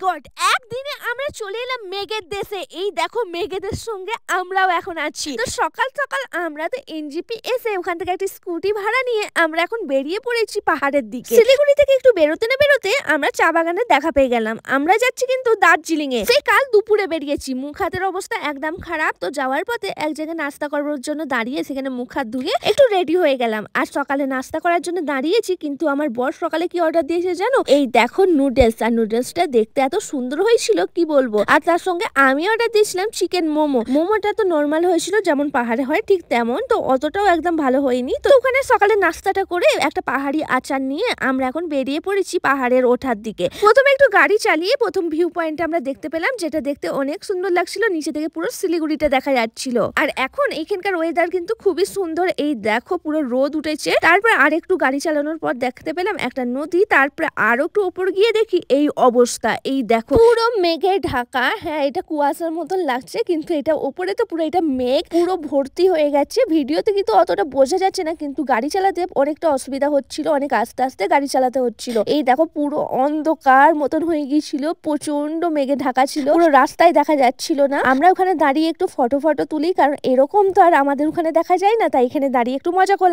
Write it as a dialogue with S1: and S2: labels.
S1: God, একদিনে আমরা চলে এলাম মেঘের দেশে। এই দেখো মেঘেদের সঙ্গে আমরাও এখন আছি। তো সকাল সকাল আমরা তো এনজিপি এসে ওখান থেকে একটা স্কুটি ভাড়া নিয়ে আমরা এখন বেরিয়ে পড়েছি পাহাড়ের দিকে। শিলিগুড়ি থেকে একটু বেরোতে না বেরোতে আমরা চা বাগানের দেখা পেয়ে গেলাং। আমরা যাচ্ছি কিন্তু দার্জিলিং এ। সেই কাল দুপুরে বেরিয়েছি, মুখ হাতের অবস্থা একদম খারাপ। তো যাওয়ার পথে এক জায়গায় নাস্তা করার জন্য দাঁড়িয়ে সেখানে মুখ হাত ধুয়ে একটু রেডি হয়ে গেলাম। আর সকালে নাস্তা করার জন্য দাঁড়িয়েছি, কিন্তু আমার বর সকালে কি অর্ডার দিয়েছে জানো? এই দেখো নুডলস। আর নুডলসটা দেখতে এত সুন্দর হয়েছিল কি বলবো। আর তার সঙ্গে আমি অর্ডার দিয়েছিলাম চিকেন মোমো। মোমোটা তো নর্মাল হয়েছিল যেমন পাহাড়ে হয় ঠিক তেমন, তো অতটাও একদম ভালো হয়নি। তো ওখানে সকালে নাস্তাটা করে একটা পাহাড়ি আচার নিয়ে আমরা এখন বেরিয়ে পড়েছি পাহাড়ের ওঠার দিকে। প্রথমে একটু গাড়ি চালিয়ে প্রথম ভিউ পয়েন্ট আমরা দেখতে পেলাম, যেটা দেখতে অনেক সুন্দর লাগছিল। নিচে থেকে পুরো শিলিগুড়িটা দেখা যাচ্ছিল। আর এখন এখানকার ওয়েদার কিন্তু খুবই সুন্দর। এই দেখো পুরো রোদ উঠেছে। তারপর আর একটু গাড়ি চালানোর পর দেখতে পেলাম একটা নদী। তারপরে আরো একটু উপর গিয়ে দেখি এই অবস্থা। এই দেখো পুরো মেঘে ঢাকা। হ্যাঁ, এটা কুয়াশার মতন লাগছে, কিন্তু এটা ওপরে তো পুরো এটা মেঘ পুরো ভর্তি হয়ে গেছে। ভিডিওতে কিন্তু অতটা বোঝা যাচ্ছে না, কিন্তু গাড়ি চালাতে অনেকটা অসুবিধা হচ্ছিল, অনেক আস্তে আস্তে গাড়ি চালাতে হচ্ছিল। এই দেখো পুরো অন্ধকার মতন হয়ে গিয়েছিল, প্রচন্ড মেঘে ঢাকা ছিল, পুরো রাস্তায় দেখা যাচ্ছিল না। আমরা ওখানে দাঁড়িয়ে একটু ফটো তুলি, কারণ এরকম তো আর আমাদের ওখানে দেখা যায় না, তাই এখানে দাঁড়িয়ে একটু মজা করলাম।